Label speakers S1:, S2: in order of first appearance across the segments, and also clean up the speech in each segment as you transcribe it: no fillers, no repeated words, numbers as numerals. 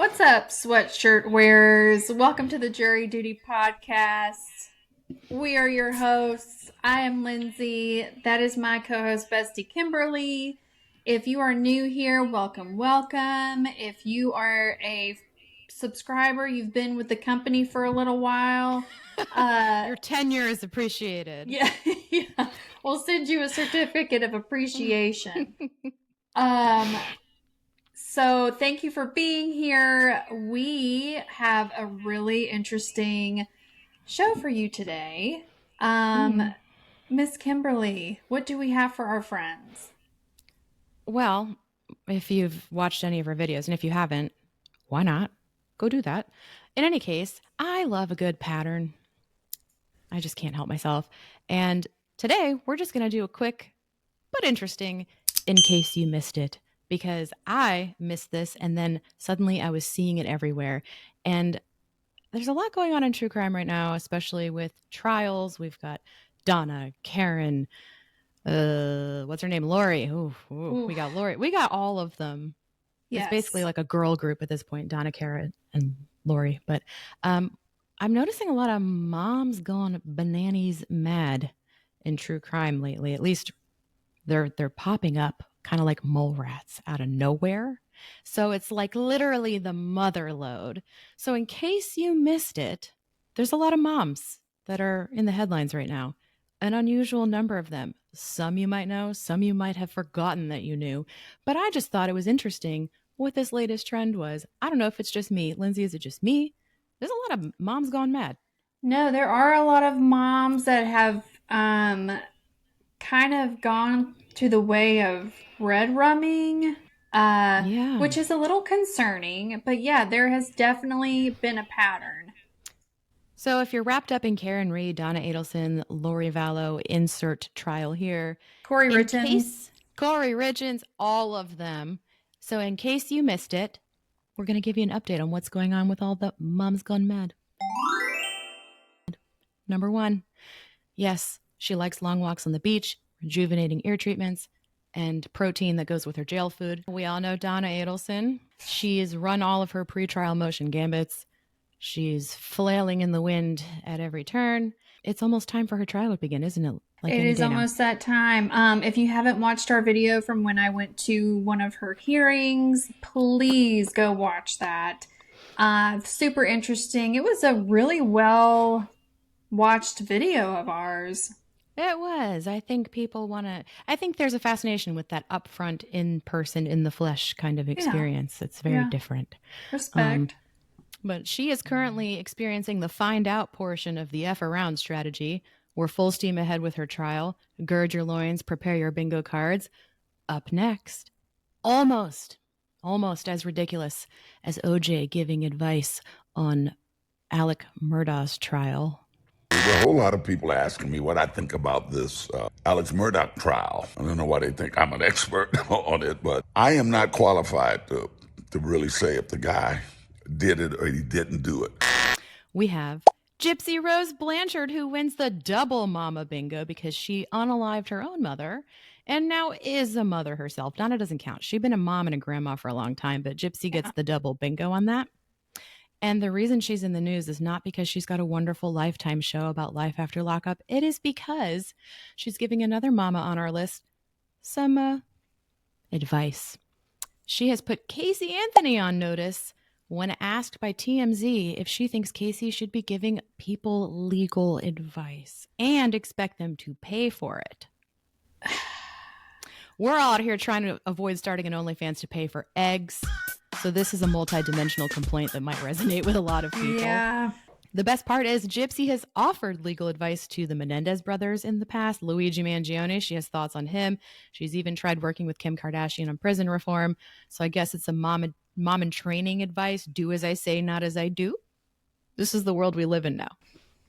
S1: What's up, sweatshirt wearers? Welcome to the Jury Duty Podcast. We are your hosts. I am Lindsay. That is my co-host, Bestie Kimberly. If you are new here, welcome, welcome. If you are a subscriber, you've been with the company for a little while.
S2: Your tenure is appreciated.
S1: Yeah. We'll send you a certificate of appreciation. So thank you for being here. We have a really interesting show for you today. Miss Kimberly, what do we have for our friends?
S2: Well, if you've watched any of our videos, and if you haven't, why not? Go do that. In any case, I love a good pattern. I just can't help myself. And today, we're just going to do a quick but interesting in case you missed it. Because I missed this, and then suddenly I was seeing it everywhere. And there's a lot going on in true crime right now, especially with trials. We've got Donna, Karen, what's her name? Lori. Ooh. We got Lori. We got all of them. Yes. It's basically like a girl group at this point, Donna, Karen, and Lori. But I'm noticing a lot of moms gone bananas mad in true crime lately. At least they're popping up kind of like mole rats out of nowhere. So it's like literally the mother load. So in case you missed it, there's a lot of moms that are in the headlines right now. An unusual number of them. Some you might know, some you might have forgotten that you knew. But I just thought it was interesting what this latest trend was. I don't know if it's just me. Lindsay, is it just me? There's a lot of moms gone mad.
S1: No, there are a lot of moms that have kind of gone to the way of red rumming, which is a little concerning. But yeah, there has definitely been a pattern.
S2: So if you're wrapped up in Karen Reed, Donna Adelson, Lori Vallow, insert trial here.
S1: Corey
S2: Ridgens, all of them. So in case you missed it, we're going to give you an update on what's going on with all the moms gone mad. Number 1, yes, she likes long walks on the beach, rejuvenating ear treatments, and protein that goes with her jail food. We all know Donna Adelson. She's run all of her pretrial motion gambits. She's flailing in the wind at every turn. It's almost time for her trial to begin, isn't it?
S1: Like it is almost that time. If you haven't watched our video from when I went to one of her hearings, please go watch that. Super interesting. It was a really well watched video of ours.
S2: It was. I think people want to, I think there's a fascination with that upfront, in person, in the flesh kind of experience. Yeah. It's very different.
S1: Respect.
S2: But she is currently experiencing the find out portion of the F around strategy. We're full steam ahead with her trial. Gird your loins, prepare your bingo cards. Up next, almost as ridiculous as OJ giving advice on Alex Murdaugh's trial.
S3: There were a whole lot of people asking me what I think about this Alex Murdaugh trial. I don't know why they think I'm an expert on it, but I am not qualified to really say if the guy did it or he didn't do it.
S2: We have Gypsy Rose Blanchard, who wins the double mama bingo because she unalived her own mother and now is a mother herself. Donna doesn't count. She's been a mom and a grandma for a long time, but Gypsy gets the double bingo on that. And the reason she's in the news is not because she's got a wonderful Lifetime show about life after lockup. It is because she's giving another mama on our list some advice. She has put Casey Anthony on notice when asked by TMZ if she thinks Casey should be giving people legal advice and expect them to pay for it. We're all out here trying to avoid starting an OnlyFans to pay for eggs. So this is a multi-dimensional complaint that might resonate with a lot of people.
S1: Yeah.
S2: The best part is Gypsy has offered legal advice to the Menendez brothers in the past. Luigi Mangione, she has thoughts on him. She's even tried working with Kim Kardashian on prison reform. So I guess it's a mom and training advice. Do as I say, not as I do. This is the world we live in now.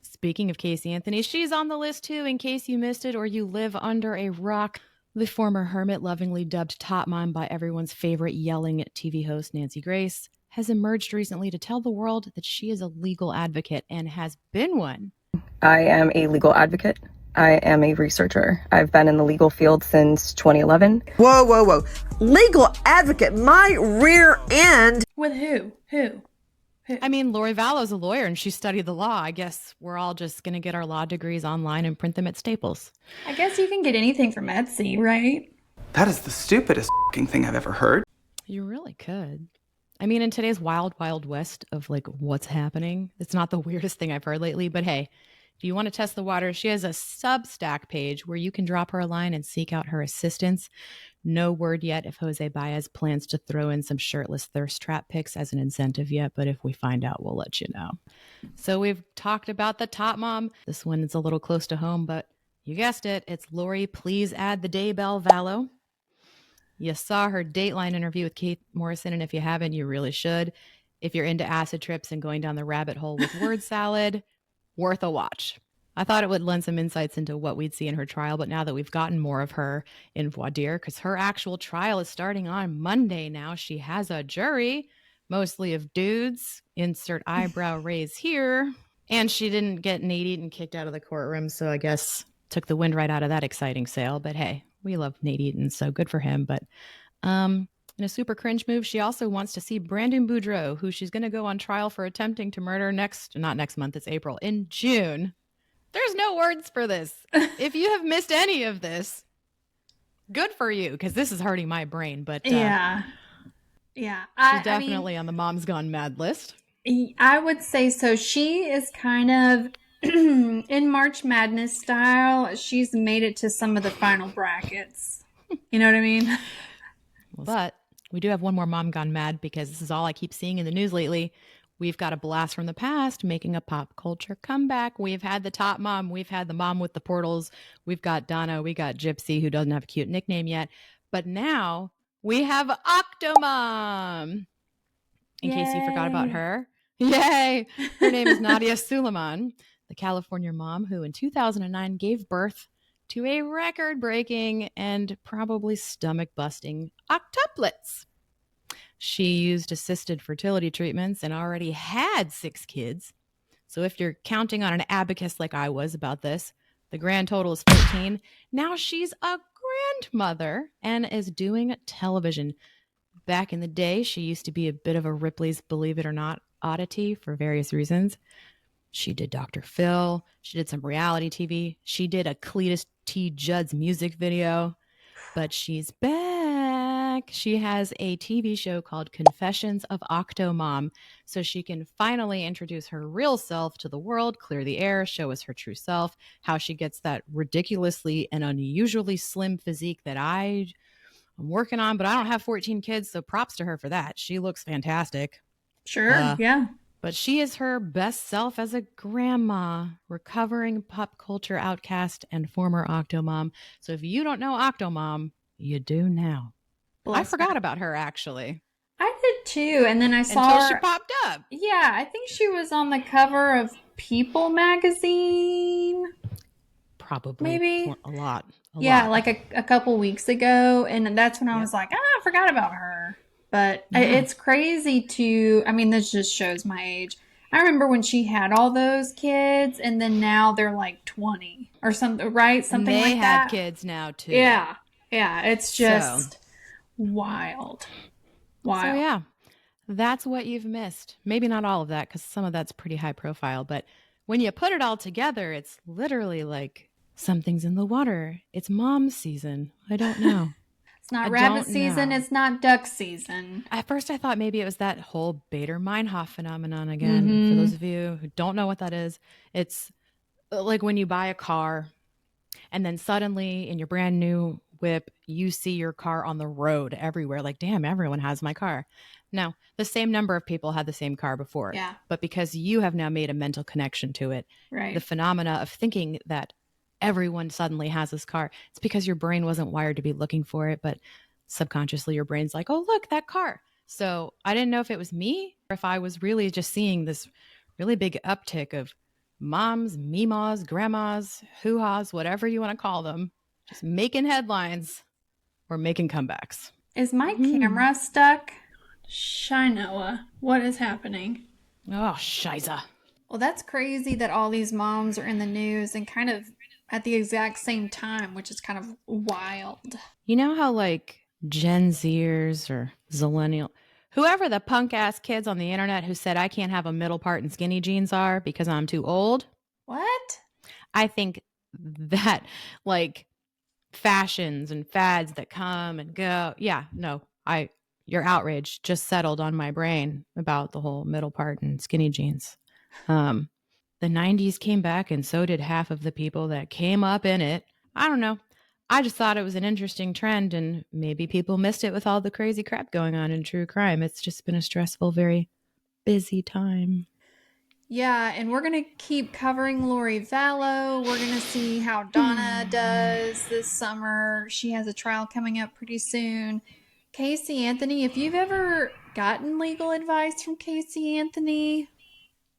S2: Speaking of Casey Anthony, she's on the list too, in case you missed it or you live under a rock. The former hermit, lovingly dubbed Top Mom by everyone's favorite yelling TV host Nancy Grace, has emerged recently to tell the world that she is a legal advocate and has been one.
S4: I am a legal advocate. I am a researcher. I've been in the legal field since 2011.
S5: Whoa. Legal advocate, my rear end.
S1: With who? Who?
S2: I mean, Lori Vallow's a lawyer and she studied the law. I guess we're all just going to get our law degrees online and print them at Staples.
S1: I guess you can get anything from Etsy, right?
S5: That is the stupidest f***ing thing I've ever heard.
S2: You really could. I mean, in today's wild, wild west of like what's happening, it's not the weirdest thing I've heard lately. But hey, if you want to test the water, she has a Substack page where you can drop her a line and seek out her assistance. No word yet if Jose Baez plans to throw in some shirtless thirst trap pics as an incentive yet, but if we find out, we'll let you know. So we've talked about the top mom. This one is a little close to home, but you guessed it. It's Lori, please add the Daybell Vallow. You saw her Dateline interview with Keith Morrison, and if you haven't, you really should. If you're into acid trips and going down the rabbit hole with word salad, worth a watch. I thought it would lend some insights into what we'd see in her trial, but now that we've gotten more of her in voir dire, because her actual trial is starting on Monday now, she has a jury, mostly of dudes, insert eyebrow raise here, and she didn't get Nate Eaton kicked out of the courtroom, so I guess took the wind right out of that exciting sale, but hey, we love Nate Eaton, so good for him, but in a super cringe move, she also wants to see Brandon Boudreaux, who she's going to go on trial for attempting to murder not next month, it's April, in June. There's no words for this. If you have missed any of this, good for you, because this is hurting my brain. But
S1: yeah.
S2: She's definitely on the Mom's Gone Mad list.
S1: I would say so. She is kind of in March Madness style. She's made it to some of the final brackets. You know what I mean?
S2: But we do have one more Mom Gone Mad, because this is all I keep seeing in the news lately. We've got a blast from the past making a pop culture comeback. We've had the top mom. We've had the mom with the portals. We've got Donna. We got Gypsy, who doesn't have a cute nickname yet. But now we have Octomom. In case you forgot about her. Yay! Her name is Nadia Suleiman, the California mom who in 2009 gave birth to a record-breaking and probably stomach-busting octuplets. She used assisted fertility treatments and already had 6 kids. So if you're counting on an abacus like I was about this, the grand total is 14. Now she's a grandmother and is doing television. Back in the day, she used to be a bit of a Ripley's Believe It or Not oddity for various reasons. She did Dr. Phil. She did some reality TV. She did a Cletus T. Judd's music video. But she's back. She has a TV show called Confessions of Octomom, so she can finally introduce her real self to the world, clear the air, show us her true self, how she gets that ridiculously and unusually slim physique that I'm working on, but I don't have 14 kids, so props to her for that. She looks fantastic.
S1: Sure, yeah.
S2: But she is her best self as a grandma, recovering pop culture outcast and former Octomom. So if you don't know Octomom, you do now. I forgot about her, actually.
S1: I did too, and then I saw
S2: until
S1: her.
S2: She popped up.
S1: Yeah, I think she was on the cover of People magazine.
S2: Probably.
S1: Maybe.
S2: A lot.
S1: Like a couple weeks ago, and that's when I was like, I forgot about her. But it's crazy this just shows my age. I remember when she had all those kids, and then now they're like 20 or something, right? Something like that.
S2: They have kids now, too.
S1: Yeah. It's just wild.
S2: So, yeah, that's what you've missed. Maybe not all of that, because some of that's pretty high profile. But when you put it all together, it's literally like something's in the water. It's mom season. I don't know.
S1: It's not rabbit season. It's not duck season.
S2: At first, I thought maybe it was that whole Bader-Meinhof phenomenon again. Mm-hmm. For those of you who don't know what that is, it's like when you buy a car and then suddenly in your brand new whip, you see your car on the road everywhere. Like, damn, everyone has my car. Now, the same number of people had the same car before.
S1: Yeah.
S2: But because you have now made a mental connection to it,
S1: right.
S2: The phenomena of thinking that everyone suddenly has this car, it's because your brain wasn't wired to be looking for it, but subconsciously your brain's like, oh, look, that car. So I didn't know if it was me or if I was really just seeing this really big uptick of moms, meemaws, grandmas, hoo-haws, whatever you want to call them, just making headlines or making comebacks.
S1: Is my camera stuck? Shinoa, what is happening?
S2: Oh, shiza.
S1: Well, that's crazy that all these moms are in the news and kind of at the exact same time, which is kind of wild.
S2: You know how like Gen Zers or Zillennial, Whoever the punk ass kids on the internet who said I can't have a middle part in skinny jeans are because I'm too old.
S1: What?
S2: I think that like fashions and fads that come and go. Yeah, no, your outrage just settled on my brain about the whole middle part and skinny jeans. The 90s came back and so did half of the people that came up in it. I don't know. I just thought it was an interesting trend and maybe people missed it with all the crazy crap going on in true crime. It's just been a stressful, very busy time.
S1: Yeah, and we're going to keep covering Lori Vallow. We're going to see how Donna does this summer. She has a trial coming up pretty soon. Casey Anthony, if you've ever gotten legal advice from Casey Anthony,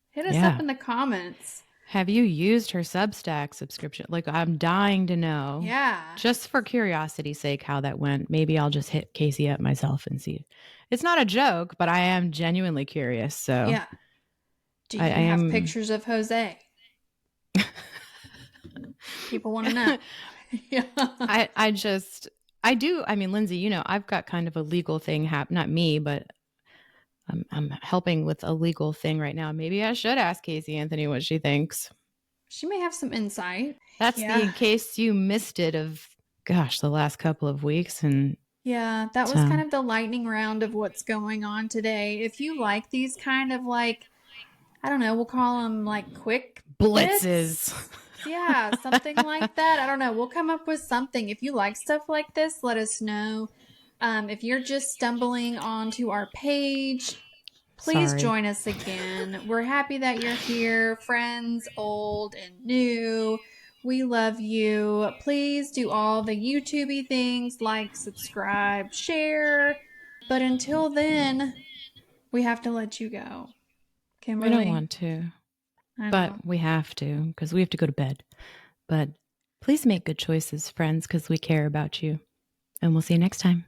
S1: hit us up in the comments.
S2: Have you used her Substack subscription? Like, I'm dying to know.
S1: Yeah.
S2: Just for curiosity's sake, how that went. Maybe I'll just hit Casey up myself and see. It's not a joke, but I am genuinely curious. So
S1: yeah. Do you have pictures of Jose? People want to know. Yeah.
S2: I do. I mean, Lindsay, you know, I've got kind of a legal thing not me, but I'm helping with a legal thing right now. Maybe I should ask Casey Anthony what she thinks.
S1: She may have some insight.
S2: That's the in case you missed it of, gosh, the last couple of weeks. And
S1: yeah, that was kind of the lightning round of what's going on today. If you like these kind of like, I don't know, we'll call them like quick
S2: blitzes.
S1: Yeah, something like that. I don't know. We'll come up with something. If you like stuff like this, let us know. If you're just stumbling onto our page, please join us again. We're happy that you're here, friends, old and new. We love you. Please do all the YouTube-y things, like, subscribe, share. But until then, we have to let you go. Kimberly?
S2: We don't want to, but we have to because we have to go to bed. But please make good choices, friends, because we care about you. And we'll see you next time.